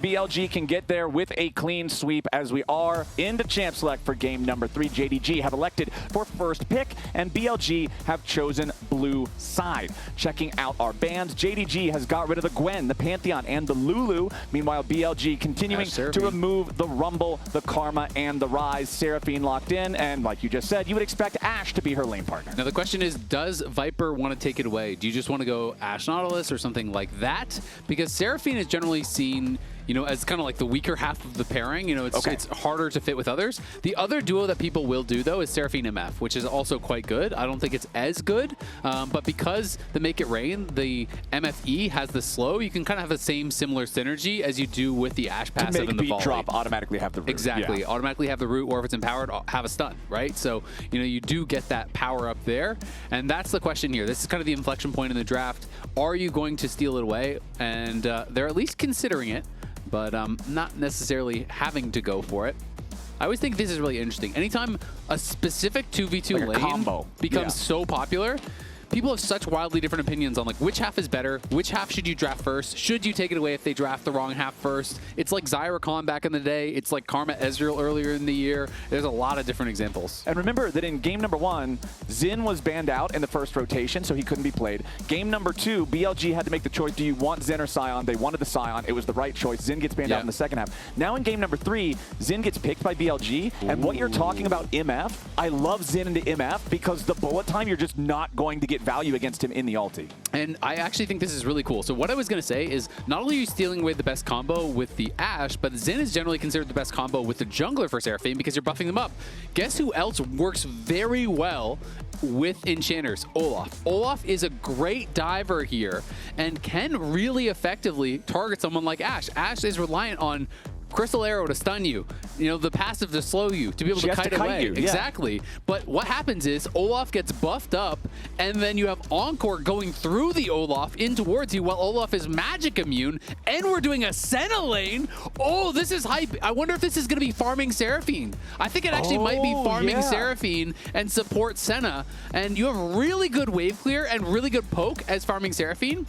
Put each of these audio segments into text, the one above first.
BLG can get there with a clean sweep as we are into champ select for game number 3. JDG have elected for first pick, and BLG have chosen blue side. Checking out our bans, JDG has got rid of the Gwen, the Pantheon, and the Lulu. Meanwhile, BLG continuing to remove the Rumble, the Karma, and the Rise. Seraphine locked in, and like you just said, you would expect Ashe to be her lane partner. Now the question is, does Viper want to take it away? Do you just want to go Ashe Nautilus or something like that? Because Seraphine is generally seen, you know, as kind of like the weaker half of the pairing. You know, it's harder to fit with others. The other duo that people will do, though, is Seraphine MF, which is also quite good. I don't think it's as good, but because the Make It Rain, the MFE has the slow, you can kind of have the same similar synergy as you do with the Ashe passive and the volley. Drop, automatically have the root. Exactly. Yeah. Automatically have the root, or if it's empowered, have a stun, right? So, you know, you do get that power up there, and that's the question here. This is kind of the inflection point in the draft. Are you going to steal it away? And they're at least considering it, but not necessarily having to go for it. I always think this is really interesting. Anytime a specific 2v2 lane combo becomes so popular, people have such wildly different opinions on like which half is better, which half should you draft first, should you take it away if they draft the wrong half first. It's like Zyra Khan back in the day, it's like Karma Ezreal earlier in the year. There's a lot of different examples. And remember that in game number 1, Xin was banned out in the first rotation, so he couldn't be played. Game number 2, BLG had to make the choice, do you want Xin or Sion? They wanted the Sion, it was the right choice. Xin gets banned out in the second half. Now in game number 3, Xin gets picked by BLG, and what you're talking about MF, I love Xin into MF because the bullet time, you're just not going to get value against him in the ulti. And I actually think this is really cool. So what I was going to say is not only are you stealing away the best combo with the Ashe, but Xin is generally considered the best combo with the jungler for Seraphine because you're buffing them up. Guess who else works very well with enchanters? Olaf. Olaf is a great diver here and can really effectively target someone like Ashe. Ashe is reliant on Crystal Arrow to stun you, you know, the passive to slow you, to be able to kite away. Exactly. But what happens is Olaf gets buffed up, and then you have Encore going through the Olaf in towards you while Olaf is magic immune, and we're doing a Senna lane. Oh, this is hype. I wonder if this is going to be farming Seraphine. I think it actually might be farming Seraphine and support Senna, and you have really good wave clear and really good poke as farming Seraphine.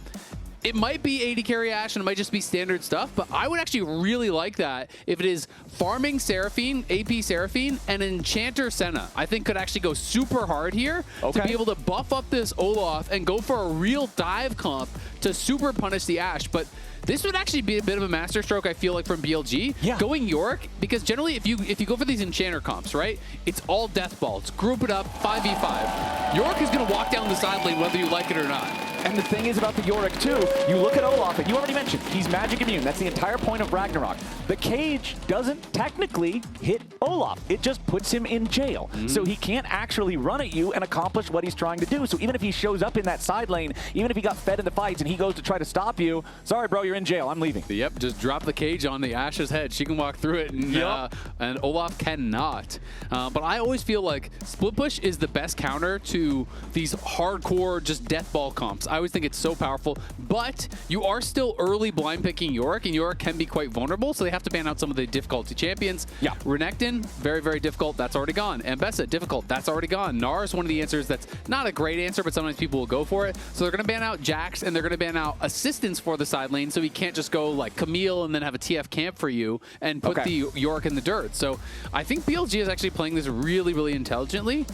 It might be AD carry Ashe and it might just be standard stuff, but I would actually really like that if it is farming Seraphine, AP Seraphine, and Enchanter Senna. I think could actually go super hard here to be able to buff up this Olaf and go for a real dive comp to super punish the Ashe. But this would actually be a bit of a masterstroke, I feel like, from BLG. Going Yorick, because generally if you go for these Enchanter comps, right, it's all death balls. Group it up, 5v5. Yorick is going to walk down the side lane whether you like it or not. And the thing is about the Yorick too, you look at Olaf, and you already mentioned, he's magic immune. That's the entire point of Ragnarok. The cage doesn't technically hit Olaf. It just puts him in jail. So he can't actually run at you and accomplish what he's trying to do. So even if he shows up in that side lane, even if he got fed in the fights and he goes to try to stop you, sorry bro, you're in jail, I'm leaving. Yep, just drop the cage on the Ashe's head. She can walk through it, and Olaf cannot. But I always feel like split push is the best counter to these hardcore just death ball comps. I always think it's so powerful, but you are still early blind picking Yorick, and Yorick can be quite vulnerable, so they have to ban out some of the difficulty champions. Renekton, very, very difficult. That's already gone. Ambessa, difficult. That's already gone. Gnar is one of the answers that's not a great answer, but sometimes people will go for it. So they're going to ban out Jax, and they're going to ban out assistance for the side lane, so he can't just go like Camille and then have a TF camp for you and put the Yorick in the dirt. So I think BLG is actually playing this really, really intelligently.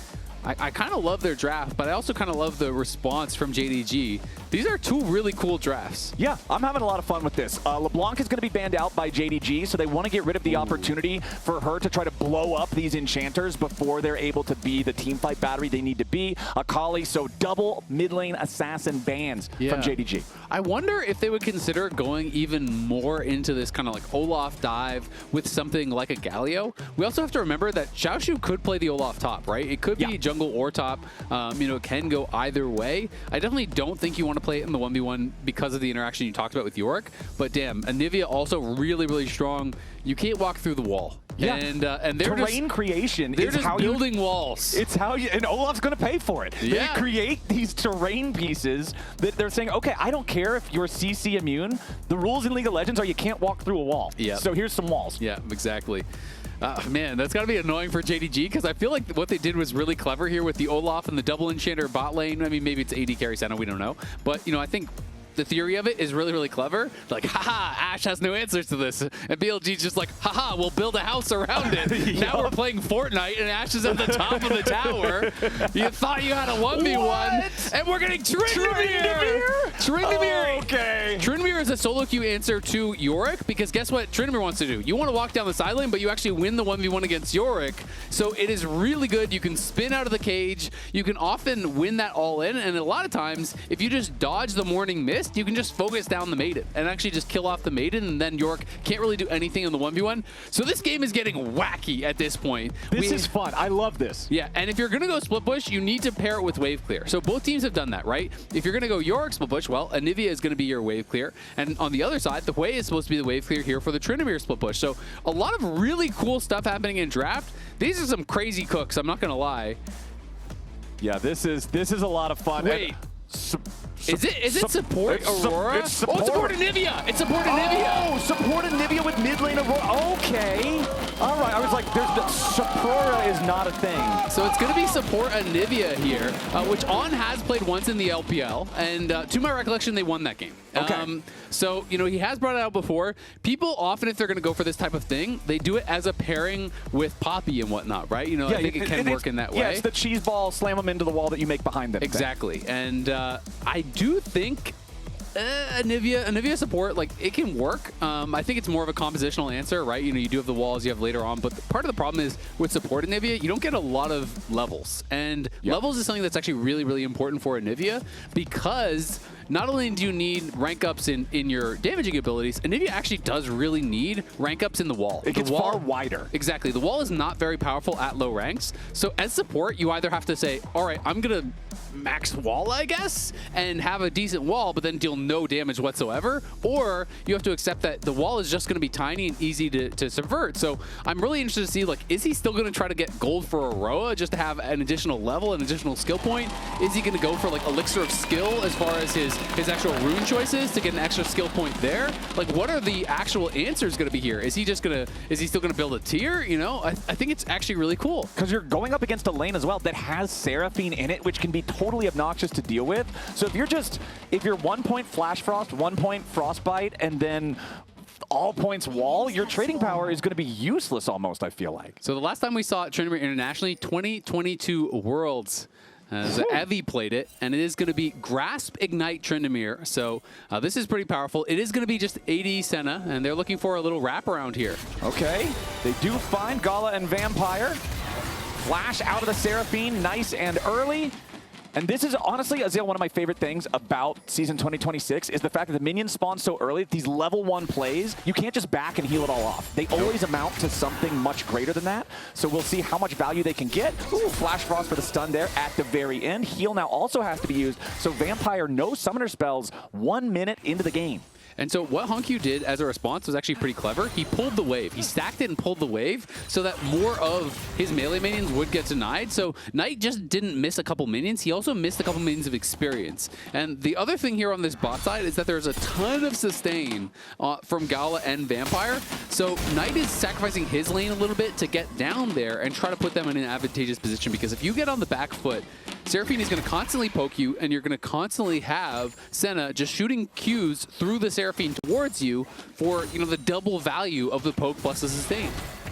I kind of love their draft, but I also kind of love the response from JDG. These are two really cool drafts. Yeah, I'm having a lot of fun with this. LeBlanc is going to be banned out by JDG, so they want to get rid of the opportunity for her to try to blow up these enchanters before they're able to be the teamfight battery they need to be. Akali, so double mid lane assassin bans from JDG. I wonder if they would consider going even more into this kind of like Olaf dive with something like a Galio. We also have to remember that Xiaoxu could play the Olaf top, right? It could be jungle or top. You know, it can go either way. I definitely don't think you want to play it in the 1v1 because of the interaction you talked about with Yorick. But damn, Anivia also really, really strong. You can't walk through the wall. And they're terrain creation is just how building walls. It's how you, and Olaf's going to pay for it. They create these terrain pieces that they're saying, okay, I don't care if you're CC immune. The rules in League of Legends are you can't walk through a wall. So here's some walls. Yeah, exactly. Man, that's got to be annoying for JDG because I feel like what they did was really clever here with the Olaf and the double enchanter bot lane. I mean, maybe it's AD carry Senna, we don't know. But, you know, I think the theory of it is really, really clever. Like, haha, Ashe has no answers to this. And BLG's just like, haha, we'll build a house around it. Now we're playing Fortnite and Ashe is at the top of the tower. You thought you had a 1v1. And we're getting Tryndamere! Tryndamere! Okay. Tryndamere is a solo queue answer to Yorick, because guess what Tryndamere wants to do? You want to walk down the side lane, but you actually win the 1v1 against Yorick. So it is really good. You can spin out of the cage. You can often win that all in. And a lot of times, if you just dodge the morning mist, you can just focus down the maiden and actually just kill off the maiden. And then Yorick can't really do anything in the 1v1. So this game is getting wacky at this point. This is fun. I love this. Yeah, and if you're going to go split push, you need to pair it with wave clear. So both teams have done that, right? If you're going to go Yorick split push, well, Anivia is going to be your wave clear. And on the other side, the Hwei is supposed to be the wave clear here for the Tryndamere split push. So a lot of really cool stuff happening in draft. These are some crazy cooks, I'm not going to lie. Yeah, this is a lot of fun. Wait. Is it support Aurora? It's support. Oh, support Anivia! It's support Anivia! Oh, support Anivia with mid lane Aurora. Okay. All right. I was like, Aurora is not a thing. So it's going to be support Anivia here, which On has played once in the LPL, and to my recollection, they won that game. Okay. So, you know, he has brought it out before. People often, if they're going to go for this type of thing, they do it as a pairing with Poppy and whatnot, right? You know, Yeah, I think it can work in that way. Yeah, it's the cheese ball, slam them into the wall that you make behind them. Exactly. And I do think Anivia support, like, it can work. I think it's more of a compositional answer, right? You know, you do have the walls you have later on, but part of the problem is with support Anivia, you don't get a lot of levels. And levels is something that's actually really, really important for Anivia, because not only do you need rank ups in your damaging abilities, Anivia actually does really need rank ups in the wall. It gets far wider. Exactly. The wall is not very powerful at low ranks. So as support, you either have to say, all right, I'm going to max wall, I guess, and have a decent wall, but then deal no damage whatsoever, or you have to accept that the wall is just going to be tiny and easy to subvert. So I'm really interested to see, like, is he still going to try to get gold for Aurora just to have an additional level, an additional skill point? Is he going to go for, like, elixir of skill as far as his actual rune choices to get an extra skill point there? Like, what are the actual answers going to be here? Is he still going to build a tier? You know, I think it's actually really cool. Because you're going up against a lane as well that has Seraphine in it, which can be totally obnoxious to deal with. So if you're 1 point Flash Frost, 1 point Frostbite, and then all points wall, your trading power is going to be useless almost, I feel like. So the last time we saw it Tryndamere internationally, 2022 Worlds. As Evie played it, and it is going to be Grasp Ignite Tryndamere. So this is pretty powerful. It is going to be just AD Senna, and they're looking for a little wraparound here. Okay, they do find Gala and Vampire. Flash out of the Seraphine, nice and early. And this is honestly, Azael, one of my favorite things about Season 2026 is the fact that the minions spawn so early. These level 1 plays, you can't just back and heal it all off. They always amount to something much greater than that. So we'll see how much value they can get. Ooh, Flash Frost for the stun there at the very end. Heal now also has to be used. So Vampire, no summoner spells 1 minute into the game. And so what HongQ did as a response was actually pretty clever. He pulled the wave. He stacked it and pulled the wave so that more of his melee minions would get denied. So Knight just didn't miss a couple minions. He also missed a couple minions of experience. And the other thing here on this bot side is that there's a ton of sustain from Gala and Vampire. So Knight is sacrificing his lane a little bit to get down there and try to put them in an advantageous position, because if you get on the back foot, Seraphine is going to constantly poke you, and you're going to constantly have Senna just shooting Qs through the Seraphine towards you for, you know, the double value of the poke plus the sustain.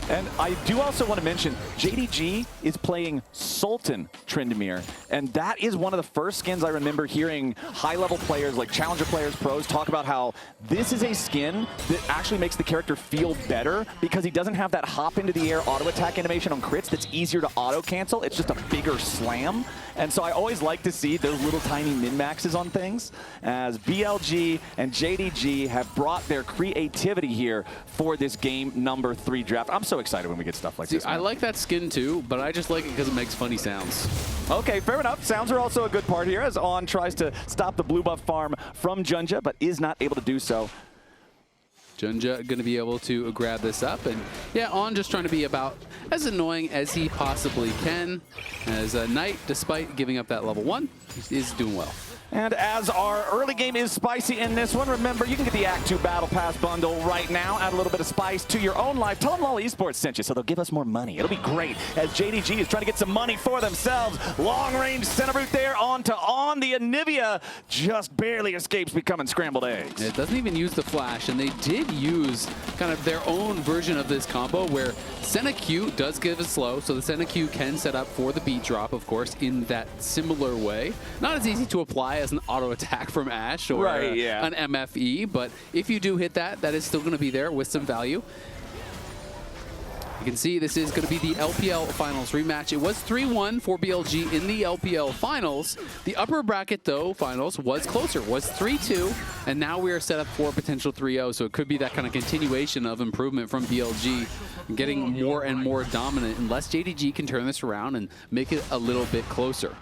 And I do also want to mention, JDG is playing Sultan Tryndamere, and that is one of the first skins I remember hearing high-level players, like challenger players, pros, talk about how this is a skin that actually makes the character feel better because he doesn't have that hop into the air auto attack animation on crits that's easier to auto cancel. It's just a bigger slam. And so I always like to see those little tiny min-maxes on things, as BLG and JDG have brought their creativity here for this game number 3 draft. I'm so excited when we get stuff like this. I like that skin too, but I just like it because it makes funny sounds. Okay, fair enough. Sounds are also a good part here, as On tries to stop the blue buff farm from JunJia, but is not able to do so. JunJia going to be able to grab this up, and yeah, On just trying to be about as annoying as he possibly can, as Knight, despite giving up that level 1, is doing well. And as our early game is spicy in this one, remember, you can get the Act 2 Battle Pass bundle right now. Add a little bit of spice to your own life. Tell them lolesports sent you, so they'll give us more money. It'll be great as JDG is trying to get some money for themselves. Long-range center route there on the Anivia just barely escapes becoming scrambled eggs. It doesn't even use the flash, and they did use kind of their own version of this combo where Senna Q does give a slow, so the Senna Q can set up for the beat drop, of course, in that similar way. Not as easy to apply as an auto attack from Ashe or an MFE, but if you do hit that, that is still going to be there with some value. You can see this is going to be the LPL Finals rematch. It was 3-1 for BLG in the LPL Finals. The upper bracket, though, Finals was closer, was 3-2, and now we are set up for a potential 3-0, so it could be that kind of continuation of improvement from BLG, getting more and more dominant, unless JDG can turn this around and make it a little bit closer.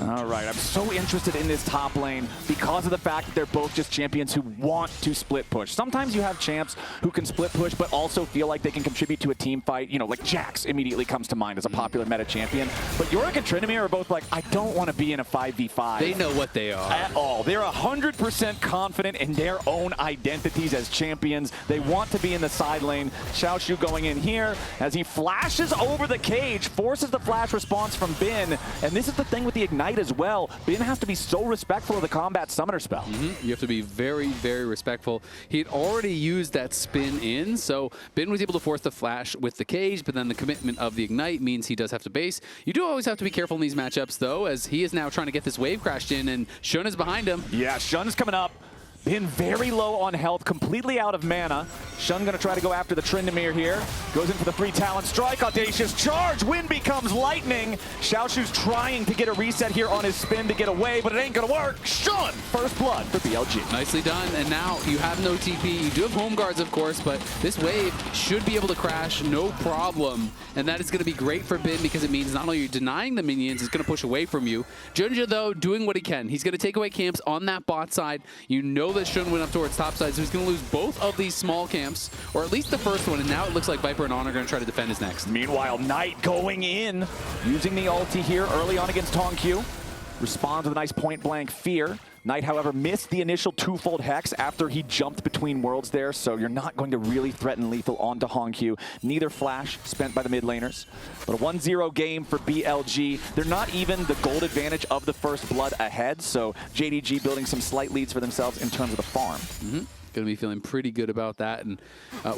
All right, I'm so interested in this top lane because of the fact that they're both just champions who want to split push. Sometimes you have champs who can split push but also feel like they can contribute to a team fight. You know, like Jax immediately comes to mind as a popular meta champion. But Yorick and Tryndamere are both like, I don't want to be in a 5v5. They know what they are. At all. They're 100% confident in their own identities as champions. They want to be in the side lane. Xiaoxu going in here as he flashes over the cage, forces the flash response from Bin. And this is the thing with the Ignite as well. Bin has to be so respectful of the combat summoner spell. You have to be very, very respectful. He had already used that spin in, so Bin was able to force the flash with the cage, but then the commitment of the Ignite means he does have to base. You do always have to be careful in these matchups, though, as he is now trying to get this wave crashed in, and Shun is behind him. Yeah, Shun's coming up. Bin very low on health, completely out of mana. Shun gonna try to go after the Tryndamere here. Goes in for the 3 talent strike, audacious charge, wind becomes lightning. Xiaoxu's trying to get a reset here on his spin to get away, but it ain't gonna work. Shun, first blood for BLG. Nicely done, and now you have no TP. You do have home guards, of course, but this wave should be able to crash, no problem. And that is gonna be great for Bin because it means not only are you denying the minions, it's gonna push away from you. JunJia, though, doing what he can. He's gonna take away camps on that bot side. You know that Shun went up towards top side, so he's going to lose both of these small camps, or at least the first one, and now it looks like Viper and On are going to try to defend his next. Meanwhile, Knight going in, using the ulti here early on against HongQ. Responds with a nice point-blank fear. Knight, however, missed the initial twofold hex after he jumped between worlds there, so you're not going to really threaten lethal onto HongQ. Neither flash spent by the mid laners. But a 1-0 game for BLG. They're not even the gold advantage of the first blood ahead, so JDG building some slight leads for themselves in terms of the farm. Going to be feeling pretty good about that. And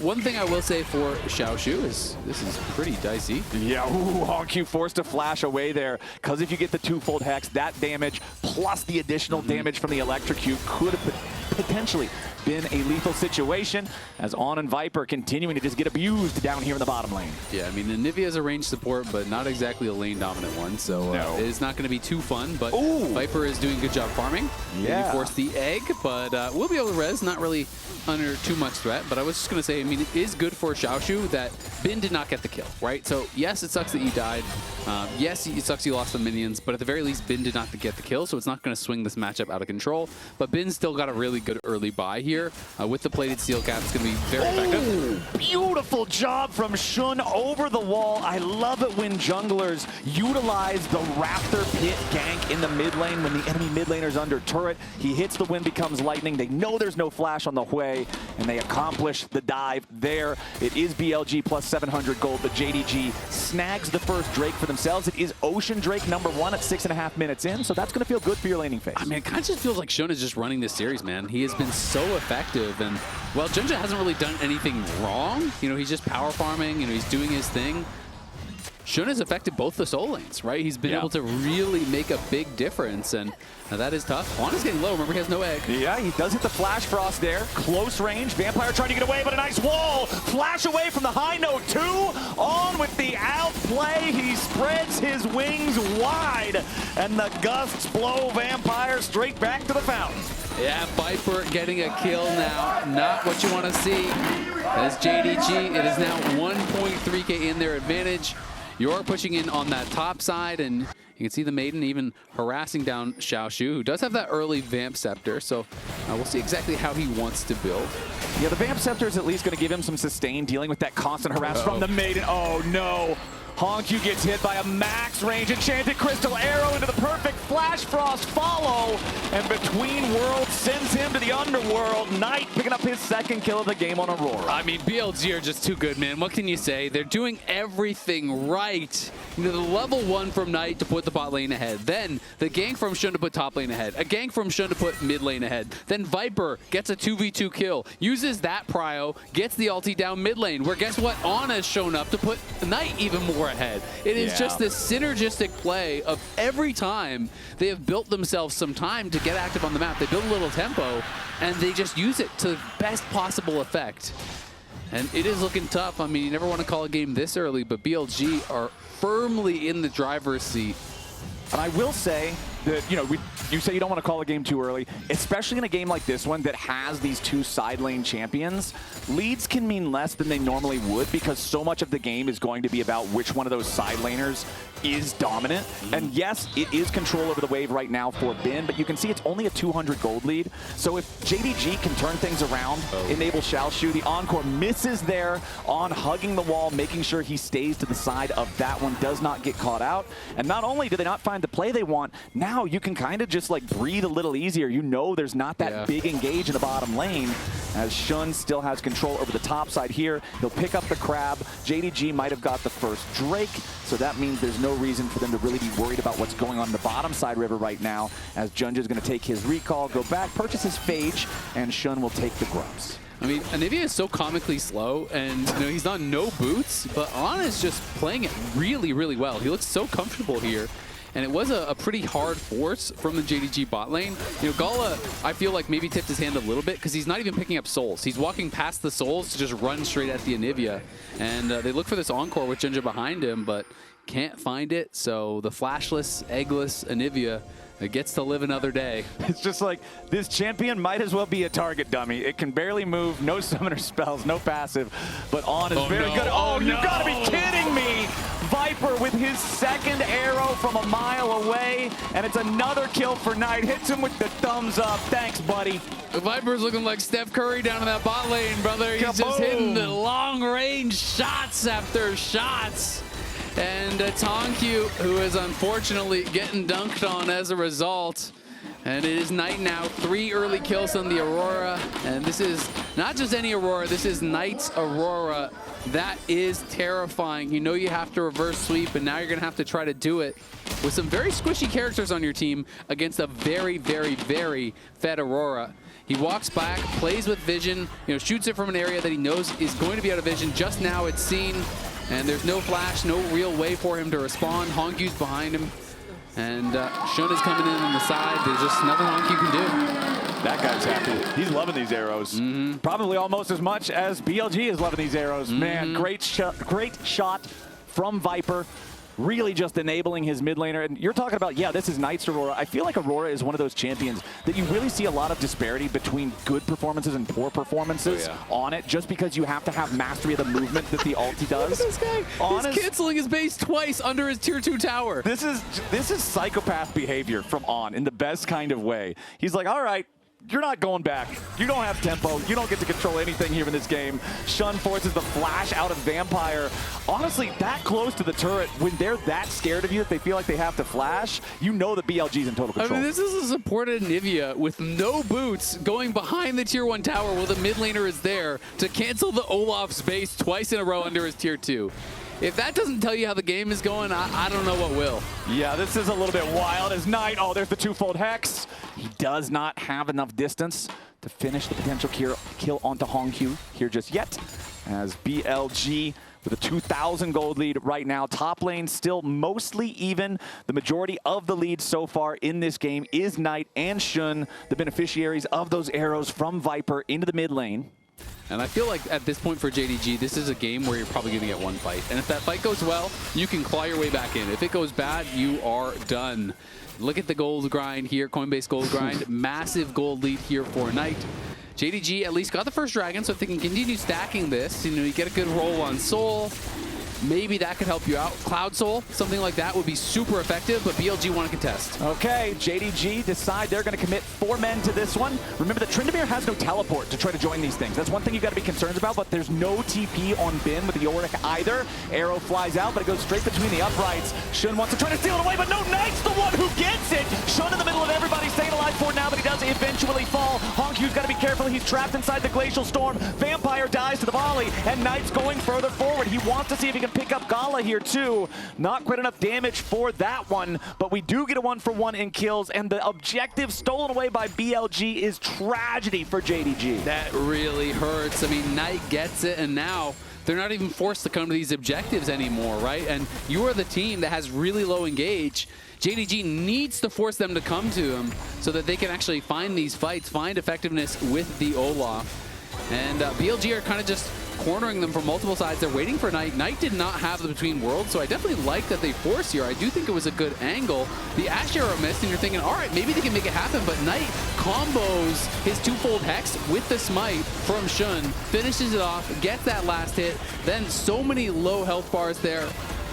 one thing I will say for Xiaoxu is this is pretty dicey. Yeah, ooh, HongQ forced to flash away there, because if you get the twofold hex, that damage plus the additional damage from the electrocute could have potentially been a lethal situation, as On and Viper continuing to just get abused down here in the bottom lane. Yeah, I mean, Anivia is a ranged support, but not exactly a lane-dominant one, so it's not going to be too fun, but Viper is doing a good job farming. Yeah. He forced the egg, but we'll be able to res, not really under too much threat, but I was just going to say, I mean, it is good for Xiaoxu that Bin did not get the kill, right? So, yes, it sucks that you died. Yes, it sucks you lost the minions, but at the very least, Bin did not get the kill, so it's not going to swing this matchup out of control. But Bin still got a really good early buy here. With the plated steel cap, it's going to be very effective. Beautiful job from Shun over the wall. I love it when junglers utilize the Raptor Pit gank in the mid lane when the enemy mid laner's under turret. He hits the wind becomes lightning. They know there's no flash on the Hwei, and they accomplish the dive there. It is BLG plus 700 gold, but JDG snags the first Drake for themselves. It is Ocean Drake #1 at 6.5 minutes in, so that's going to feel good for your laning phase. I mean, it kind of just feels like Shun is just running this series, man. He has been so effective, and, well, JunJia hasn't really done anything wrong. You know, he's just power farming, you know, he's doing his thing. Shun has affected both the soul lanes, right? He's been able to really make a big difference, and that is tough. On is getting low. Remember, he has no egg. Yeah, he does hit the flash frost there. Close range. Vampire trying to get away, but a nice wall. Flash away from the high note, too. On with the outplay. He spreads his wings wide, and the gusts blow Vampire straight back to the fountain. Yeah, Viper getting a kill now. Not what you want to see. As JDG, it is now 1.3k in their advantage. You're pushing in on that top side, and you can see the Maiden even harassing down Xiaoxu, who does have that early Vamp Scepter, so we'll see exactly how he wants to build. Yeah, the Vamp Scepter is at least going to give him some sustain dealing with that constant harass from the Maiden. Oh, no. HongQ gets hit by a max range enchanted crystal arrow into the perfect flash frost follow, and Between Worlds sends him to the underworld. Knight picking up his second kill of the game on Aurora. I mean, BLG are just too good, man. What can you say? They're doing everything right. You know, the level 1 from Knight to put the bot lane ahead. Then the gank from Xun to put top lane ahead. A gank from Xun to put mid lane ahead. Then Viper gets a 2v2 kill, uses that prio, gets the ulti down mid lane, where guess what? Ana's shown up to put Knight even more ahead. It is just this synergistic play of every time they have built themselves some time to get active on the map. They build a little tempo, and they just use it to the best possible effect. And it is looking tough. I mean, you never want to call a game this early, but BLG are firmly in the driver's seat. And I will say that, you know, you say you don't want to call a game too early, especially in a game like this one that has these two side lane champions. Leads can mean less than they normally would because so much of the game is going to be about which one of those side laners is dominant. And yes, it is control over the wave right now for Bin, but you can see it's only a 200 gold lead. So if JDG can turn things around, enable Xiaoxu, the Encore misses there on hugging the wall, making sure he stays to the side of that one, does not get caught out. And not only do they not find the play they want, now you can kind of just like breathe a little easier. You know there's not that big engage in the bottom lane, as Xun still has control over the top side here. He'll pick up the crab. JDG might have got the first Drake, so that means there's no reason for them to really be worried about what's going on in the bottom side river right now, as JunJia is going to take his recall, go back, purchase his Phage, and Xun will take the grubs. I mean, Anivia is so comically slow, and you know he's on no boots, but Ana is just playing it really, really well. He looks so comfortable here. And it was a pretty hard force from the JDG bot lane. You know, Gala, I feel like maybe tipped his hand a little bit because he's not even picking up souls. He's walking past the souls to just run straight at the Anivia. And they look for this Encore with JunJia behind him, but can't find it. So the flashless, eggless Anivia gets to live another day. It's just like, this champion might as well be a target dummy. It can barely move, no summoner spells, no passive, but On is very good. Oh, you gotta be kidding me! Viper with his second arrow from a mile away, and it's another kill for Knight. Hits him with the thumbs up. Thanks, buddy. Viper's looking like Steph Curry down in that bot lane, brother. He's just hitting the long-range shots after shots. And it's HongQ who is unfortunately getting dunked on as a result. And it is Knight now, 3 early kills on the Aurora. And this is not just any Aurora, this is Knight's Aurora. That is terrifying. You know you have to reverse sweep, and now you're going to have to try to do it with some very squishy characters on your team against a very, very, very fed Aurora. He walks back, plays with vision, you know, shoots it from an area that he knows is going to be out of vision. Just now it's seen, and there's no flash, no real way for him to respond. HongQ's behind him, and Xun is coming in on the side. There's just nothing HongQ can do. That guy's happy. He's loving these arrows. Probably almost as much as BLG is loving these arrows. Man, great shot from Viper. Really just enabling his mid laner. And you're talking about, yeah, this is Knight's Aurora. I feel like Aurora is one of those champions that you really see a lot of disparity between good performances and poor performances on it, just because you have to have mastery of the movement that the ulti does. Look at this guy. He's canceling his base twice under his tier 2 tower. This is psychopath behavior from On in the best kind of way. He's like, all right, you're not going back. You don't have tempo. You don't get to control anything here in this game. Xun forces the flash out of Vampire. Honestly, that close to the turret, when they're that scared of you that they feel like they have to flash, you know that BLG's in total control. I mean, this is a supported Anivia with no boots going behind the tier 1 tower while the mid laner is there to cancel the Olaf's base twice in a row under his tier 2. If that doesn't tell you how the game is going, I don't know what will. Yeah, this is a little bit wild as Knight. Oh, there's the twofold hex. He does not have enough distance to finish the potential kill onto HongQ here just yet. As BLG with a 2,000 gold lead right now. Top lane still mostly even. The majority of the lead so far in this game is Knight and Xun, the beneficiaries of those arrows from Viper into the mid lane. And I feel like at this point for JDG, this is a game where you're probably going to get one fight. And if that fight goes well, you can claw your way back in. If it goes bad, you are done. Look at the gold grind here, Coinbase gold grind. Massive gold lead here for Knight. JDG at least got the first dragon, so if they can continue stacking this, you know, you get a good roll on Soul. maybe that could help you out. Cloud Soul, something like that would be super effective, but BLG want to contest. Okay, JDG decide they're going to commit 4 men to this one. Remember that Tryndamere has no teleport to try to join these things. That's one thing you got to be concerned about, but there's no TP on Bin with the Yorick either. Arrow flies out, but it goes straight between the uprights. Shun wants to try to steal it away, but no, Knight's the one who gets it. Shun in the middle of everybody, staying alive for now, but he does eventually fall. HongQ's got to be careful. He's trapped inside the Glacial Storm. Vampire dies to the volley, and Knight's going further forward. He wants to see if he can pick up Gala here too. Not quite enough damage for that one, but we do get a 1-for-1 in kills, and the objective stolen away by BLG is tragedy for JDG. That really hurts. I mean, Knight gets it, and now they're not even forced to come to these objectives anymore, right? And you are the team that has really low engage. JDG needs to force them to come to him so that they can actually find these fights, find effectiveness with the Olaf. And BLG are kind of just cornering them from multiple sides. They're waiting for Knight. Knight did not have the between worlds, so I definitely like that they force here. I do think it was a good angle. The Ashe arrow missed, and you're thinking, all right, maybe they can make it happen, but Knight combos his twofold hex with the smite from Shun, finishes it off, gets that last hit, then so many low health bars there,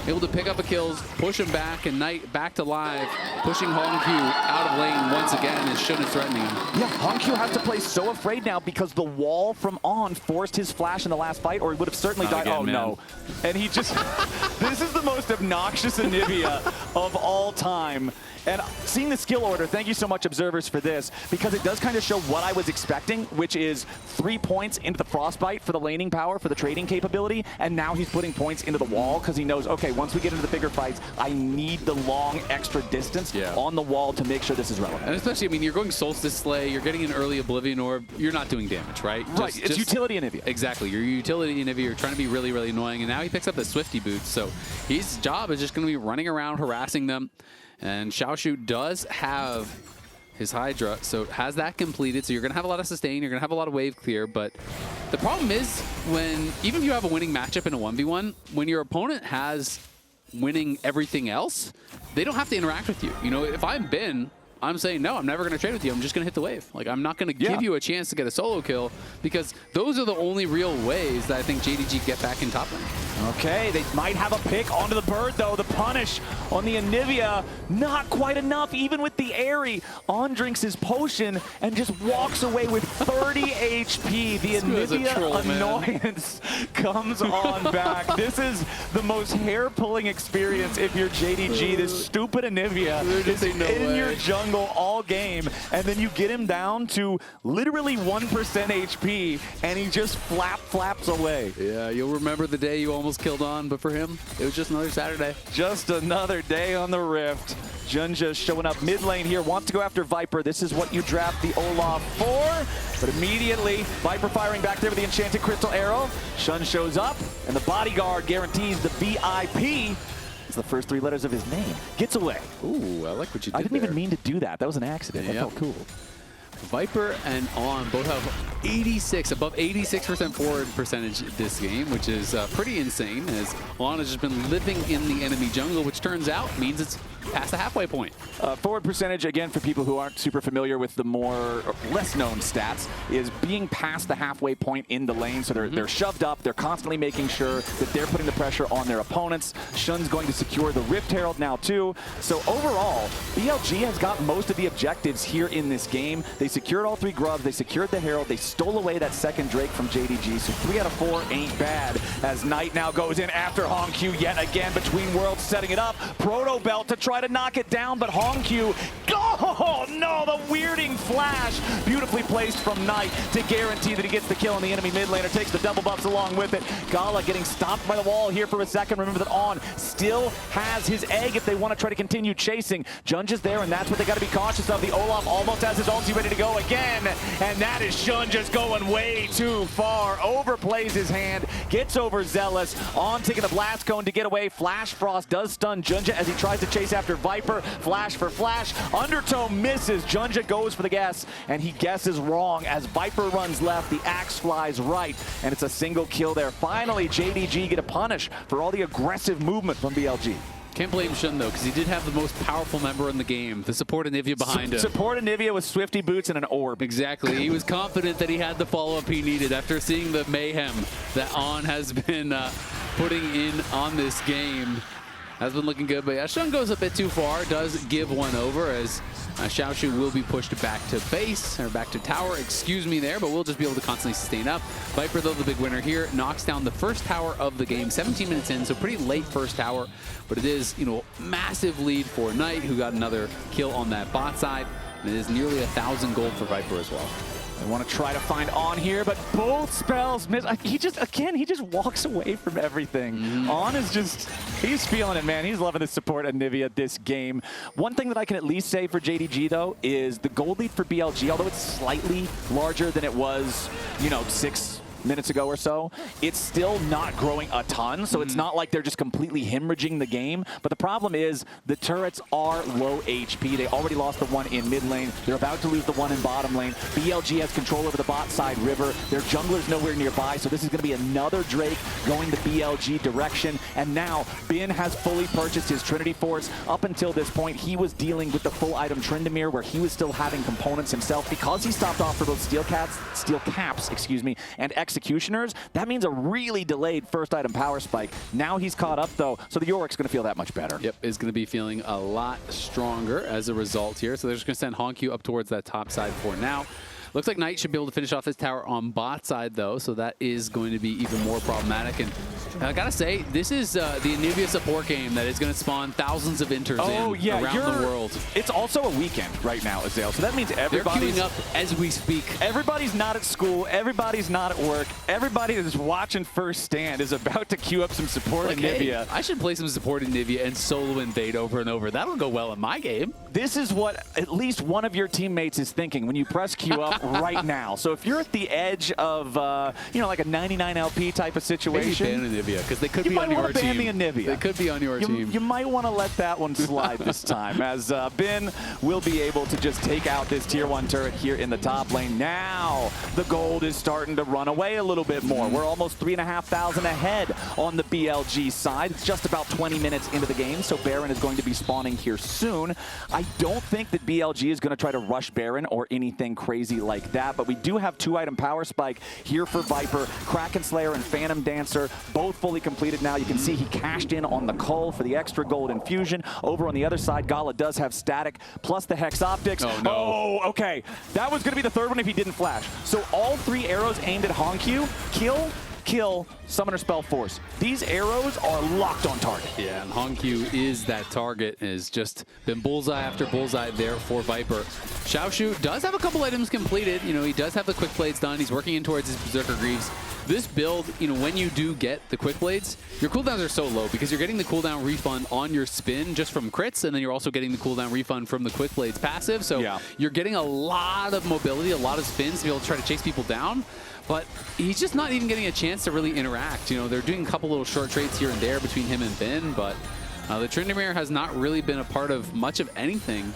able to pick up a kills, push him back, and Knight back to live, pushing HongQ out of lane once again as Shun is threatening him. Yeah, HongQ has to play so afraid now because the wall from On forced his flash in the last fight, or he would have certainly died. Again, oh man. no. And he just, this is the most obnoxious Anivia of all time. And seeing the skill order, thank you so much, observers, for this, because it does kind of show what I was expecting, which is 3 points into the Frostbite for the laning power, for the trading capability, and now he's putting points into the wall because he knows, okay, once we get into the bigger fights, I need the long extra distance on the wall to make sure this is relevant. And especially, I mean, you're going Solstice Slay, you're getting an early Oblivion Orb, you're not doing damage, right? Right, it's utility Anivia. Exactly, your utility Anivia, you're trying to be really, really annoying, and now he picks up the Swifty boots, so his job is just going to be running around, harassing them. And Xiaoxu does have his Hydra, so has that completed. So you're going to have a lot of sustain, you're going to have a lot of wave clear. But the problem is when, even if you have a winning matchup in a 1v1, when your opponent has winning everything else, they don't have to interact with you. You know, if I'm Bin, I'm saying, no, I'm never going to trade with you. I'm just going to hit the wave. Like, I'm not going to give you a chance to get a solo kill because those are the only real ways that I think JDG get back in top lane. Okay, they might have a pick onto the bird, though. The punish on the Anivia, not quite enough, even with the Airy. On drinks his potion and just walks away with 30 HP. The Anivia annoyance comes on back. This is the most hair-pulling experience if you're JDG. This stupid Anivia is in your jungle all game, and then you get him down to literally 1% HP, and he just flaps away. Yeah, you'll remember the day you almost killed On, but for him, it was just another Saturday. Just another day on the Rift. JunJia showing up mid lane here, wants to go after Viper. This is what you draft the Olaf for, but immediately Viper firing back there with the Enchanted Crystal Arrow. Shun shows up, and the Bodyguard guarantees the VIP. The first 3 letters of his name. Gets away. Ooh, I like what you did. I didn't even mean to do that. That was an accident. That felt cool. Viper and On both have 86, above 86% forward percentage this game, which is pretty insane, as On has just been living in the enemy jungle, which turns out means it's past the halfway point. Forward percentage, again, for people who aren't super familiar with the more less known stats, is being past the halfway point in the lane. So they're shoved up. They're constantly making sure that they're putting the pressure on their opponents. Shun's going to secure the Rift Herald now, too. So overall, BLG has got most of the objectives here in this game. They secured all 3 grubs. They secured the Herald. They stole away that second Drake from JDG. So 3 out of 4 ain't bad, as Knight now goes in after HongQ yet again. Between worlds, setting it up. Proto Belt to try to knock it down, but HongQ, oh no, the weirding flash. Beautifully placed from Knight to guarantee that he gets the kill on the enemy mid laner, takes the double buffs along with it. Gala getting stopped by the wall here for a second. Remember that On still has his egg if they want to try to continue chasing. JunJia's there, and that's what they got to be cautious of. The Olaf almost has his ulti ready to go again, and that is Shun just going way too far. Overplays his hand, gets overzealous. On taking the blast cone to get away. Flash Frost does stun JunJia as he tries to chase after Viper. Flash for flash. Undertow misses. JunJia goes for the guess, and he guesses wrong as Viper runs left. The axe flies right, and it's a single kill there. Finally, JDG get a punish for all the aggressive movement from BLG. Can't blame Shun, though, because he did have the most powerful member in the game, the support Anivia behind him. Support Anivia with Swifty boots and an orb. Exactly. He was confident that he had the follow-up he needed after seeing the mayhem that On has been putting in on this game has been looking good, but yeah, Shun goes a bit too far, does give one over as Xiaoxu will be pushed back to base, or back to tower, excuse me there, but we'll just be able to constantly sustain up. Viper, though, the big winner here, knocks down the first tower of the game, 17 minutes in, so pretty late first tower, but it is, you know, massive lead for Knight, who got another kill on that bot side, and it is nearly 1,000 gold for Viper as well. I want to try to find On here, but both spells miss. He just walks away from everything. On is just, he's feeling it, man. He's loving the support of Anivia this game. One thing that I can at least say for JDG, though, is the gold lead for BLG, although it's slightly larger than it was, you know, 6 minutes ago or so, it's still not growing a ton, so it's not like they're just completely hemorrhaging the game. But the problem is the turrets are low HP. They already lost the one in mid lane. They're about to lose the one in bottom lane. BLG has control over the bot side river. Their jungler's nowhere nearby, so this is going to be another Drake going the BLG direction. And now Bin has fully purchased his Trinity Force. Up until this point, he was dealing with the full item Tryndamere, where he was still having components himself because he stopped off for those steel caps, excuse me, and executioners. That means a really delayed first item power spike. Now he's caught up, though, so the Yorick's going to feel that much better. Yep, is going to be feeling a lot stronger as a result here. So they're just going to send HongQ up towards that top side for now. Looks like Knight should be able to finish off this tower on bot side, though, so that is going to be even more problematic. And I gotta say, this is the Anivia support game that is going to spawn thousands of inters around the world. It's also a weekend right now, Azael, so that means everybody's queuing up as we speak. Everybody's not at school, everybody's not at work, everybody that's watching First Stand is about to queue up some support Anivia. Hey, I should play some support Anivia and solo invade over and over. That'll go well in my game. This is what at least one of your teammates is thinking when you press queue up right now. So if you're at the edge of, you know, like a 99 LP type of situation, maybe ban Anivia, because they could be on your team. The Anivia. They could be on your team. You might want to let that one slide this time, as Bin will be able to just take out this tier 1 turret here in the top lane. Now the gold is starting to run away a little bit more. We're almost 3,500 ahead on the BLG side. It's just about 20 minutes into the game, so Baron is going to be spawning here soon. I don't think that BLG is going to try to rush Baron or anything crazy like that, but we do have 2-item power spike here for Viper. Kraken Slayer and Phantom Dancer, both fully completed now. You can see he cashed in on the Cull for the extra gold infusion. Over on the other side, Gala does have static, plus the Hex Optics. Oh, no. Oh, okay. That was going to be the third one if he didn't flash. So all 3 arrows aimed at HongQ, kill, Summoner Spell Force. These arrows are locked on target. Yeah, and HongQ is that target, and has just been bullseye after bullseye there for Viper. Xiaoxu does have a couple items completed. You know, he does have the quick blades done. He's working in towards his Berserker Greaves. This build, you know, when you do get the quick blades, your cooldowns are so low because you're getting the cooldown refund on your spin just from crits, and then you're also getting the cooldown refund from the quick blades passive. So you're getting a lot of mobility, a lot of spins to be able to try to chase people down. But he's just not even getting a chance to really interact. You know, they're doing a couple little short trades here and there between him and Bin, but the Tryndamere has not really been a part of much of anything.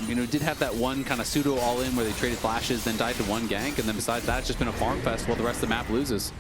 You know, did have that one kind of pseudo all-in where they traded flashes, then died to one gank, and then besides that, it's just been a farm fest while the rest of the map loses.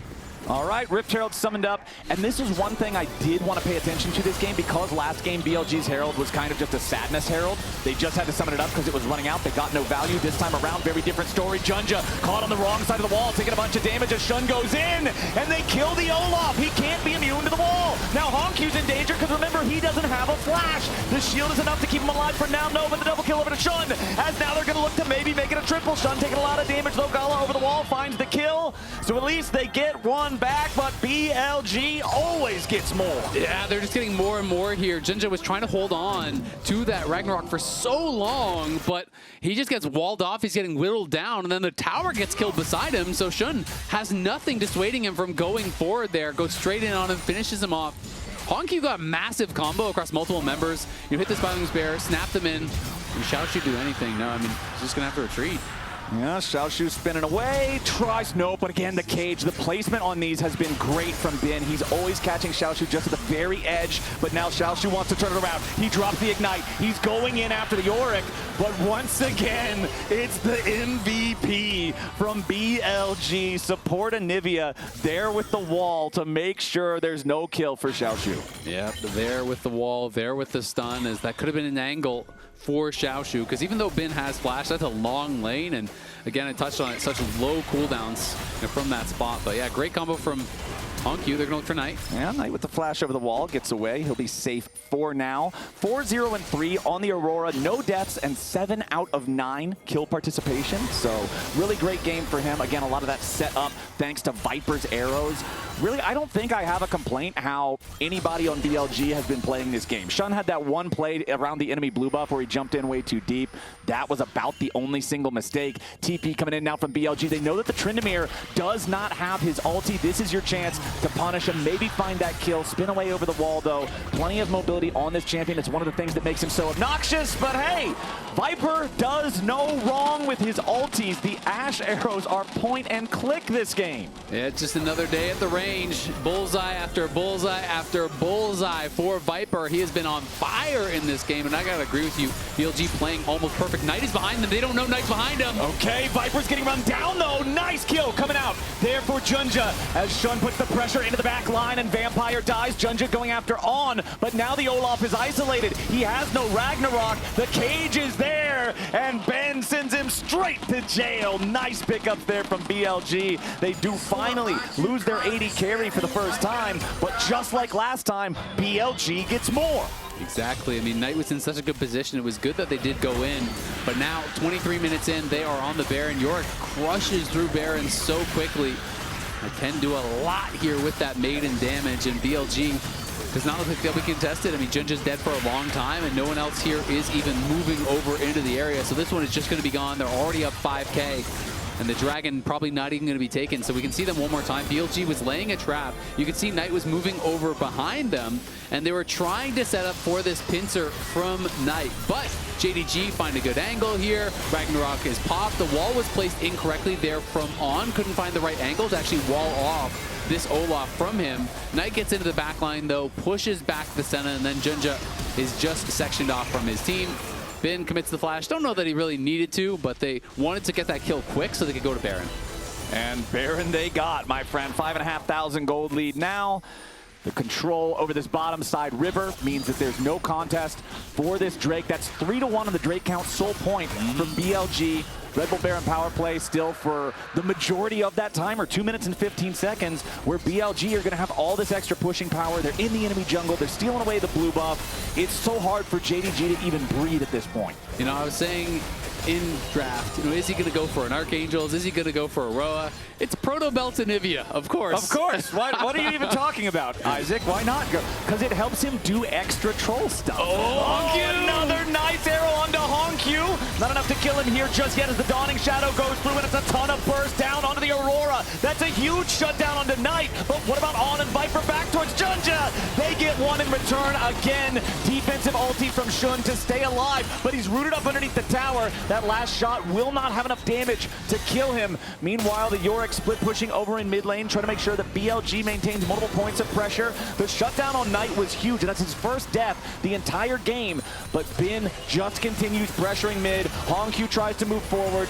All right, Rift Herald summoned up, and this is one thing I did want to pay attention to this game, because last game BLG's Herald was kind of just a sadness Herald. They just had to summon it up because it was running out. They got no value. This time around, very different story. JunJia caught on the wrong side of the wall, taking a bunch of damage as Shun goes in, and they kill the Olaf. He can't be immune to the wall. Now HongQ's in danger because remember, he doesn't have a flash. The shield is enough to keep him alive for now. No, but the double kill over to Shun, as now they're going to look to maybe make it a triple. Shun taking a lot of damage, though. Gala over the wall finds the kill, so at least they get one back, but BLG always gets more. Yeah, they're just getting more and more here. JunJia was trying to hold on to that Ragnarok for so long, but he just gets walled off. He's getting whittled down, and then the tower gets killed beside him, so Shun has nothing dissuading him from going forward there. Goes straight in on him, finishes him off. HongQ got a massive combo across multiple members. You hit this Biomu's Bear, snap them in. And Xiaoxu do anything? No, I mean, he's just going to have to retreat. Yeah, Xiaoxu spinning away, tries, nope, but again, the cage, the placement on these has been great from Bin. He's always catching Xiaoxu just at the very edge, but now Xiaoxu wants to turn it around. He drops the Ignite, he's going in after the Yorick, but once again, it's the MVP from BLG. Support Anivia there with the wall to make sure there's no kill for Xiaoxu. Yep, there with the wall, there with the stun, as that could have been an angle for Xiaoxu, because even though Bin has flash, that's a long lane, and again, I touched on it, such low cooldowns from that spot. But yeah, great combo from HongQ, they're going to look for Knight. Yeah, Knight with the flash over the wall gets away. He'll be safe for now. 4-0-3 on the Aurora. No deaths and 7 out of 9 kill participation. So really great game for him. Again, a lot of that set up thanks to Viper's arrows. Really, I don't think I have a complaint how anybody on BLG has been playing this game. Shun had that one play around the enemy blue buff where he jumped in way too deep. That was about the only single mistake. TP coming in now from BLG. They know that the Tryndamere does not have his ulti. This is your chance to punish him, maybe find that kill, spin away over the wall though. Plenty of mobility on this champion. It's one of the things that makes him so obnoxious, but hey, Viper does no wrong with his ultis. The Ashe arrows are point and click this game. Yeah, it's just another day at the range. Bullseye after bullseye after bullseye for Viper. He has been on fire in this game, and I gotta agree with you. BLG playing almost perfect. Knight is behind them. They don't know Knight's behind him. Okay, Viper's getting run down though. Nice kill coming out there for JunJia as Shun puts the pressure into the back line and Vampire dies. JunJia going after On, but now the Olaf is isolated. He has no Ragnarok. The cage is there, and Ben sends him straight to jail. Nice pickup there from BLG. They do finally lose their AD carry for the first time, but just like last time, BLG gets more. Exactly. I mean, Knight was in such a good position. It was good that they did go in, but now 23 minutes in, they are on the Baron. Yorick crushes through Baron so quickly. I can do a lot here with that maiden damage, and BLG does not look like they'll be contested. I mean, JunJia's dead for a long time, and no one else here is even moving over into the area. So this one is just going to be gone. They're already up 5K. And the Dragon probably not even going to be taken. So we can see them one more time. BLG was laying a trap. You can see Knight was moving over behind them, and they were trying to set up for this pincer from Knight. But JDG find a good angle here. Ragnarok is popped. The wall was placed incorrectly there from On. Couldn't find the right angle to actually wall off this Olaf from him. Knight gets into the back line though, pushes back the Senna, and then JunJia is just sectioned off from his team. Ben commits the flash. Don't know that he really needed to, but they wanted to get that kill quick so they could go to Baron. And Baron they got, my friend. 5,500 gold lead now. The control over this bottom side river means that there's no contest for this Drake. That's 3-1 on the Drake count. Sole point from BLG. Red Bull Baron power play still for the majority of that time, or 2 minutes and 15 seconds, where BLG are going to have all this extra pushing power. They're in the enemy jungle. They're stealing away the blue buff. It's so hard for JDG to even breathe at this point. You know, I was saying in draft, you know, is he going to go for an Archangels? Is he going to go for Aurora? It's Proto Belt Anivia, of course. Of course. What are you even talking about, Isaac? Why not go? Because it helps him do extra troll stuff. Oh, another nice arrow onto HongQ. Not enough to kill him here just yet as the Dawning Shadow goes through, and it's a ton of burst down onto the Aurora. That's a huge shutdown onto Knight. But what about On and Viper back towards JunJia? They get one in return again. Defensive ulti from Shun to stay alive, but he's rooted up underneath the tower. That last shot will not have enough damage to kill him. Meanwhile, the Yorick split pushing over in mid lane, trying to make sure that BLG maintains multiple points of pressure. The shutdown on Knight was huge, and that's his first death the entire game. But Bin just continues pressuring mid. HongQ tries to move forward.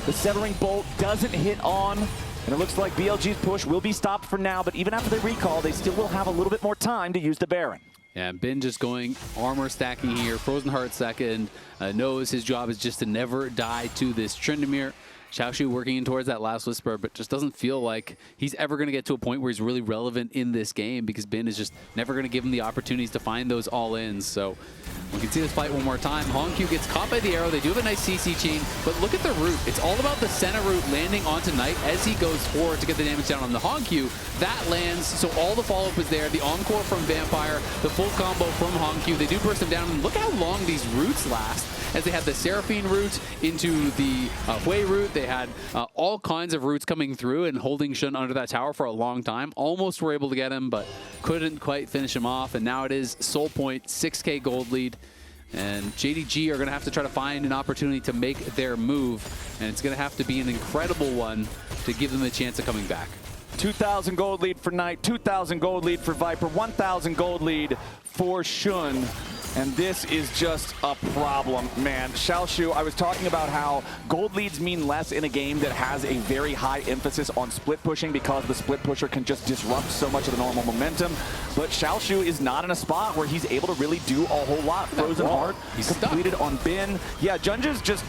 The Severing Bolt doesn't hit On, and it looks like BLG's push will be stopped for now, but even after they recall, they still will have a little bit more time to use the Baron. Yeah, Ben just going armor stacking here. Frozen Heart second. Knows his job is just to never die to this Tryndamere. Xiaoxu working in towards that last Whisper, but just doesn't feel like he's ever going to get to a point where he's really relevant in this game, because Ben is just never going to give him the opportunities to find those all-ins. So we can see this fight one more time. HongQ gets caught by the arrow. They do have a nice CC chain, but look at the root. It's all about the Senna root landing onto Knight as he goes forward to get the damage down on the HongQ. That lands, so all the follow-up is there. The encore from Vampire, the full combo from HongQ. They do burst him down, and look how long these roots last, as they had the Seraphine route into the Hwei route. They had all kinds of routes coming through and holding Shun under that tower for a long time. Almost were able to get him, but couldn't quite finish him off. And now it is Soul Point, 6K gold lead. And JDG are going to have to try to find an opportunity to make their move. And it's going to have to be an incredible one to give them a chance of coming back. 2,000 gold lead for Knight, 2,000 gold lead for Viper, 1,000 gold lead for Shun. And this is just a problem, man. Xiaoxu, I was talking about how gold leads mean less in a game that has a very high emphasis on split pushing, because the split pusher can just disrupt so much of the normal momentum. But Xiaoxu is not in a spot where he's able to really do a whole lot. Frozen Heart he's completed on Bin. Yeah, JunJia's just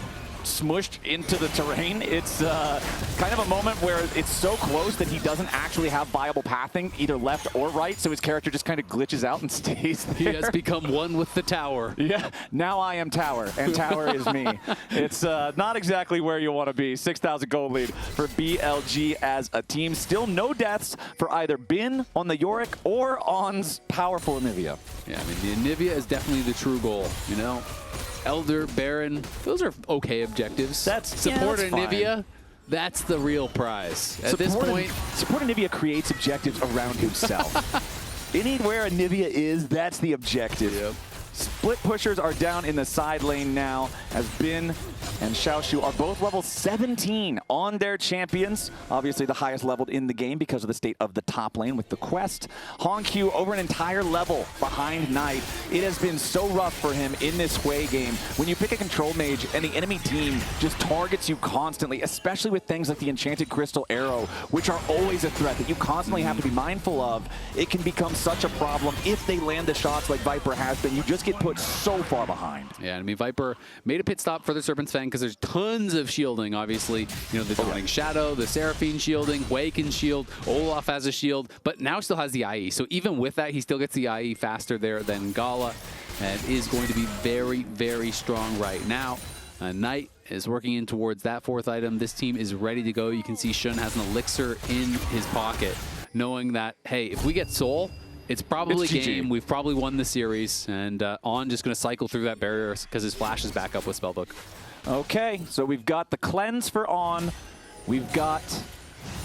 smushed into the terrain. It's kind of a moment where it's so close that he doesn't actually have viable pathing, either left or right, so his character just kind of glitches out and stays there. He has become one with the tower. Yeah, now I am tower, and tower is me. It's not exactly where you want to be. 6,000 gold lead for BLG as a team. Still no deaths for either Bin on the Yorick or on's powerful Anivia. Yeah, I mean, the Anivia is definitely the true goal, you know? Elder, Baron, those are okay objectives. Support Anivia, that's the real prize. At this point, support Anivia creates objectives around himself. Anywhere Anivia is, that's the objective. Yep. Split pushers are down in the side lane now as Bin and Xiaoxu are both level 17 on their champions. Obviously the highest leveled in the game because of the state of the top lane with the quest. HongQ over an entire level behind Knight. It has been so rough for him in this Hwei game. When you pick a control mage and the enemy team just targets you constantly, especially with things like the Enchanted Crystal Arrow, which are always a threat that you constantly have to be mindful of, it can become such a problem if they land the shots like Viper has been. You just get put so far behind. Yeah, I mean, Viper made a pit stop for the Serpent's Fang because there's tons of shielding, obviously. You know, the Thorning Shadow, the Seraphine shielding, Hwei can shield, Olaf has a shield, but now still has the IE. So even with that, he still gets the IE faster there than Gala and is going to be very, very strong right now. Knight is working in towards that fourth item. This team is ready to go. You can see Shun has an elixir in his pocket, knowing that, hey, if we get Soul, it's probably game. We've probably won the series, and On just going to cycle through that barrier because his flash is back up with Spellbook. Okay, so we've got the cleanse for On. We've got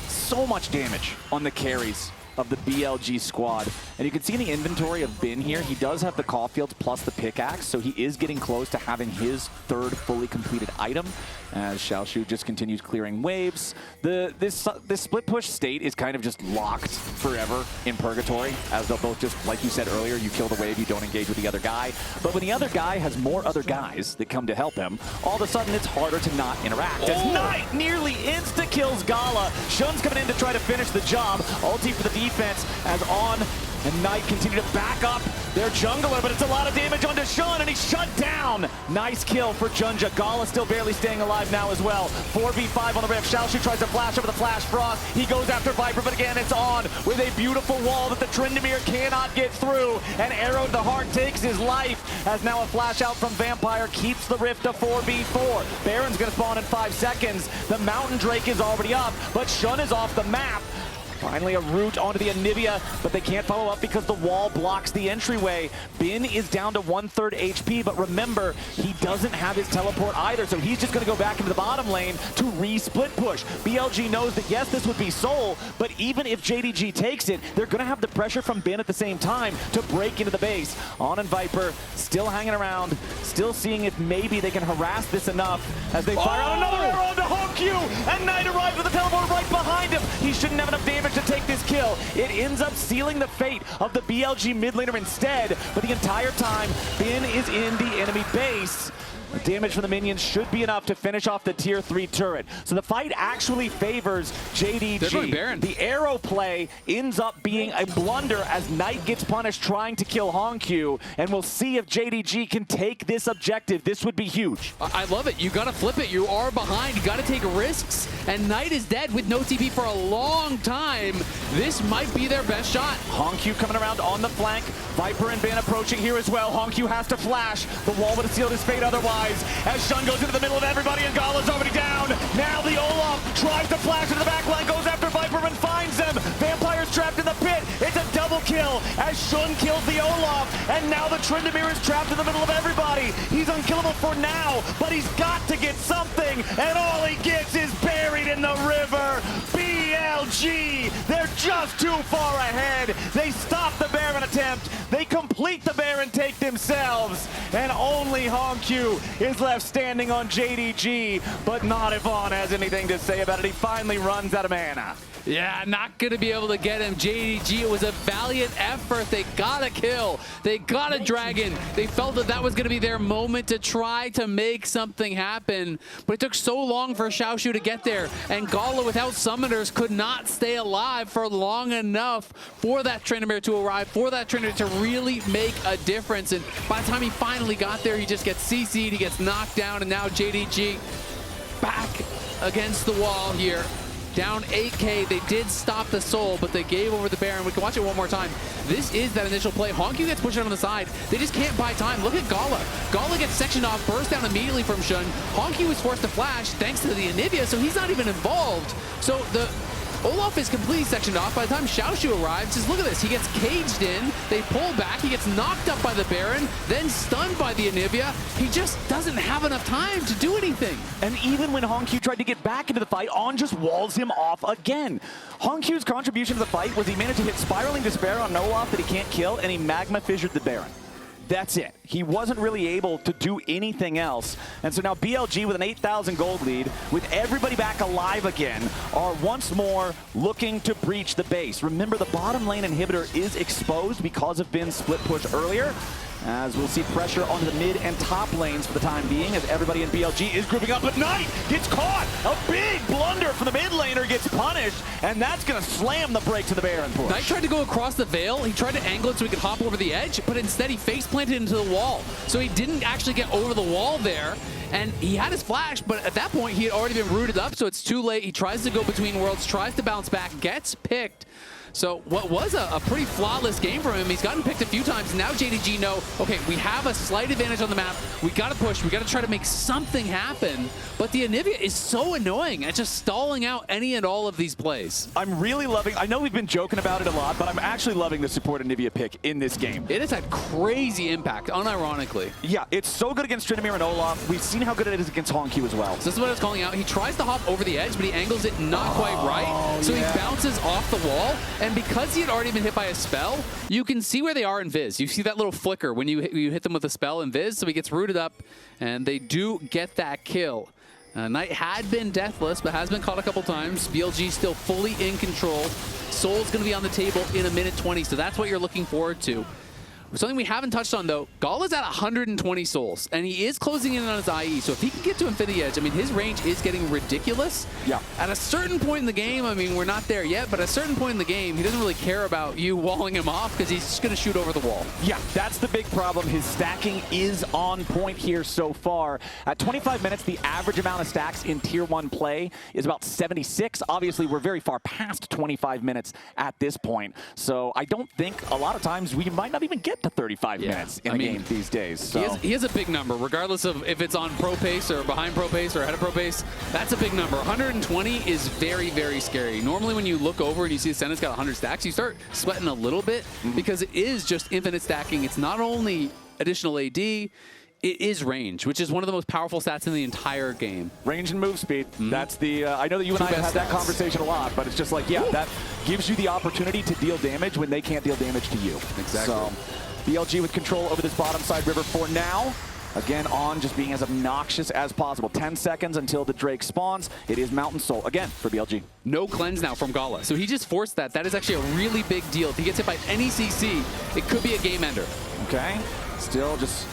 so much damage on the carries of the BLG squad. And you can see in the inventory of Bin here, he does have the Caulfield plus the pickaxe, so he is getting close to having his third fully completed item as Xiaoxu just continues clearing waves. This split push state is kind of just locked forever in purgatory, as they'll both just, like you said earlier, you kill the wave, you don't engage with the other guy. But when the other guy has more other guys that come to help him, all of a sudden it's harder to not interact. As Knight nearly insta-kills Gala. Shun's coming in to try to finish the job. Ulti for the defense as On and Knight continue to back up their jungler, but it's a lot of damage onto Shun, and he's shut down. Nice kill for JunJia. Gala still barely staying alive now as well. 4v5 on the rift. Xiaoxu tries to flash over the Flash Frost. He goes after Viper, but again, it's On with a beautiful wall that the Tryndamere cannot get through. An arrow to the heart takes his life, as now a flash out from Vampire keeps the rift to 4v4. Baron's gonna spawn in 5 seconds. The Mountain Drake is already up, but Shun is off the map. Finally a route onto the Anivia, but they can't follow up because the wall blocks the entryway. Bin is down to 1/3 HP, but remember, he doesn't have his teleport either, so he's just going to go back into the bottom lane to re-split push. BLG knows that, yes, this would be Soul, but even if JDG takes it, they're going to have the pressure from Bin at the same time to break into the base. On and Viper still hanging around, still seeing if maybe they can harass this enough as they fire out another arrow onto HongQ, and Knight arrives with the teleport right behind him. He shouldn't have enough damage to take this kill. It ends up sealing the fate of the BLG mid laner instead, but the entire time, Bin is in the enemy base. The damage from the minions should be enough to finish off the tier 3 turret. So the fight actually favors JDG. They're going Baron. The arrow play ends up being a blunder as Knight gets punished trying to kill HongQ, and we'll see if JDG can take this objective. This would be huge. I love it. You got to flip it. You are behind. You got to take risks, and Knight is dead with no TP for a long time. This might be their best shot. HongQ coming around on the flank. Viper and Bin approaching here as well. HongQ has to flash. The wall would have sealed his fate otherwise. As Shun goes into the middle of everybody and Gala's already down. Now the Olaf tries to flash into the back line, goes after Viper and finds them. Vampire's trapped in the pit. It's a double kill as Shun kills the Olaf. And now the Tryndamere is trapped in the middle of everybody. He's unkillable for now, but he's got to get something. And all he gets is buried in the river. BLG, they're just too far ahead. They stop the Baron attempt. They complete the Baron take themselves. And only HongQ is left standing on JDG, but not if On has anything to say about it. He finally runs out of mana. Yeah, not going to be able to get him. JDG, it was a valiant effort. They got a kill. They got a dragon. They felt that that was going to be their moment to try to make something happen. But it took so long for Xiaoxu to get there. And Gala, without summoners, could not stay alive for long enough for that Tryndamere to arrive, for that Tryndamere to really make a difference. And by the time he finally got there, he just gets CC'd, he gets knocked down, and now JDG back against the wall here. Down 8K, they did stop the soul, but they gave over the Baron. We can watch it one more time. This is that initial play. HongQ gets pushed on the side. They just can't buy time. Look at Gala. Gala gets sectioned off, burst down immediately from Xun. HongQ was forced to flash thanks to the Anivia, so he's not even involved. So the Olaf is completely sectioned off. By the time Xiaoxu arrives, just look at this. He gets caged in, they pull back, he gets knocked up by the Baron, then stunned by the Anivia. He just doesn't have enough time to do anything. And even when HongQ tried to get back into the fight, On just walls him off again. HongQ's contribution to the fight was he managed to hit Spiraling Despair on Olaf that he can't kill, and he Magma Fissured the Baron. That's it. He wasn't really able to do anything else. And so now BLG with an 8,000 gold lead, with everybody back alive again, are once more looking to breach the base. Remember, the bottom lane inhibitor is exposed because of Bin's split push earlier, as we'll see pressure onto the mid and top lanes for the time being, as everybody in BLG is grouping up. But Knight gets caught! A big blunder from the mid laner gets punished, and that's going to slam the break to the Baron push. Knight tried to go across the veil. He tried to angle it so he could hop over the edge, but instead he face planted into the wall. So he didn't actually get over the wall there. And he had his flash, but at that point he had already been rooted up, so it's too late. He tries to go between worlds, tries to bounce back, gets picked. So what was a pretty flawless game from him. He's gotten picked a few times. Now JDG know, okay, we have a slight advantage on the map. We got to push. We got to try to make something happen. But the Anivia is so annoying at just stalling out any and all of these plays. I'm really loving, I know we've been joking about it a lot, but I'm actually loving the support Anivia pick in this game. It has had crazy impact, unironically. Yeah, it's so good against Tryndamere and Olaf. We've seen how good it is against HongQ as well. So this is what I was calling out. He tries to hop over the edge, but he angles it not quite right. So he bounces off the wall. And because he had already been hit by a spell, you can see where they are in Viz. You see that little flicker when you hit them with a spell in Viz, so he gets rooted up, and they do get that kill. Knight had been deathless, but has been caught a couple times. BLG still fully in control. Soul's going to be on the table in a minute 20, so that's what you're looking forward to. Something we haven't touched on, though, Gala's at 120 souls, and he is closing in on his IE, so if he can get to Infinity Edge, I mean, his range is getting ridiculous. Yeah. At a certain point in the game, I mean, we're not there yet, but at a certain point in the game, he doesn't really care about you walling him off because he's just going to shoot over the wall. Yeah, that's the big problem. His stacking is on point here so far. At 25 minutes, the average amount of stacks in Tier 1 play is about 76. Obviously, we're very far past 25 minutes at this point, so I don't think a lot of times we might not even get to 35 minutes in a game these days. So. He has a big number, regardless of if it's on pro pace or behind pro pace or ahead of pro pace. That's a big number. 120 is very, very scary. Normally when you look over and you see Senna's got 100 stacks, you start sweating a little bit because it is just infinite stacking. It's not only additional AD, it is range, which is one of the most powerful stats in the entire game. Range and move speed. That's the, I know that you and I have had that conversation a lot, but it's just like, yeah, that gives you the opportunity to deal damage when they can't deal damage to you. Exactly. So, BLG with control over this bottom side river for now. Again, On just being as obnoxious as possible. 10 seconds until the Drake spawns. It is Mountain Soul, again, for BLG. No cleanse now from Gala. So he just forced that. That is actually a really big deal. If he gets hit by any CC, it could be a game ender. Okay. Still just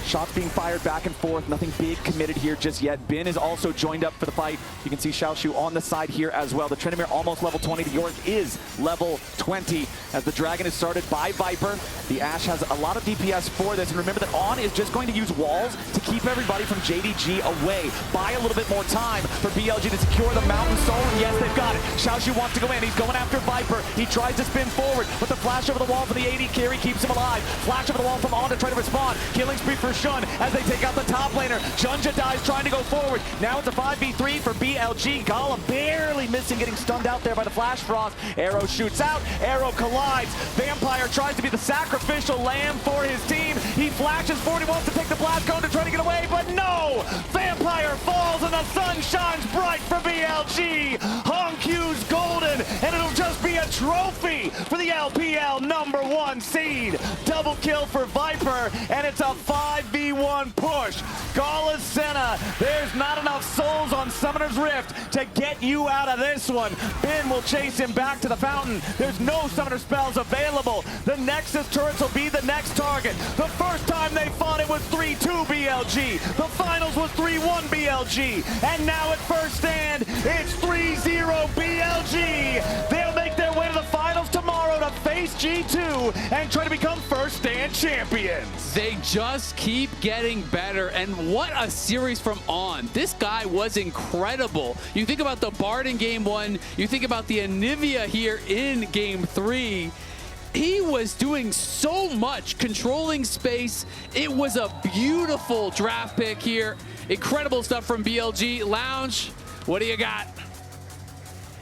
shots being fired back and forth. Nothing big committed here just yet. Bin is also joined up for the fight. You can see Xiaoxu on the side here as well. The Tryndamere almost level 20. The Yorick is level 20 as the Dragon is started by Viper. The Ashe has a lot of DPS for this. And remember that On is just going to use walls to keep everybody from JDG away. Buy a little bit more time for BLG to secure the Mountain Soul. And yes, they've got it. Xiaoxu wants to go in. He's going after Viper. He tries to spin forward, but the flash over the wall for the AD carry keeps him alive. Flash over the wall from On to try to respond. Killing spree for Xun as they take out the top laner. JunJia dies trying to go forward. Now it's a 5v3 for BLG. Gala barely missing, getting stunned out there by the Flash Frost. Arrow shoots out. Arrow collides. Vampire tries to be the sacrificial lamb for his team. He flashes forward. He wants to take the blast cone to try to get away, but no! Vampire falls and the sun shines bright for BLG. HongQ's golden, and it'll just be a trophy for the LPL #1 seed. Double kill for Viper, and it's a 5v1 push. Gala Senna, there's not enough souls on Summoner's Rift to get you out of this one. Bin will chase him back to the fountain. There's no Summoner spells available. The Nexus turrets will be the next target. The first time they fought it was 3-2 BLG. The finals was 3-1 BLG. And now at first stand, it's 3-0 BLG. They'll make their their way to the finals tomorrow to face G2 and try to become first stand champions. They just keep getting better, and what a series from On. This guy was incredible. You think about the Bard in game 1, you think about the Anivia here in game 3. He was doing so much, controlling space. It was a beautiful draft pick here. Incredible stuff from BLG. Lounge, what do you got?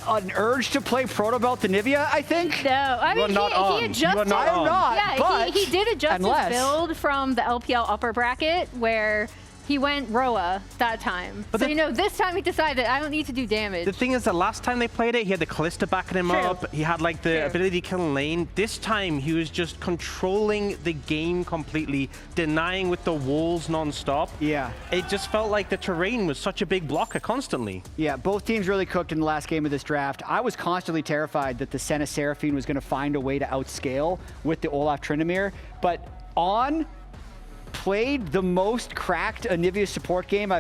An urge to play Proto Belt Anivia, I think? No, I mean, he adjusted. I am not, yeah, but he did adjust his build from the LPL upper bracket where he went Roa that time. But so, you know, this time he decided, I don't need to do damage. The thing is, the last time they played it, he had the Callista backing him up. He had like the ability to kill in lane. This time, he was just controlling the game completely, denying with the walls non-stop. Yeah. It just felt like the terrain was such a big blocker constantly. Yeah, both teams really cooked in the last game of this draft. I was constantly terrified that the Senna Seraphine was going to find a way to outscale with the Olaf Tryndamere, but On played the most cracked Anivia support game I've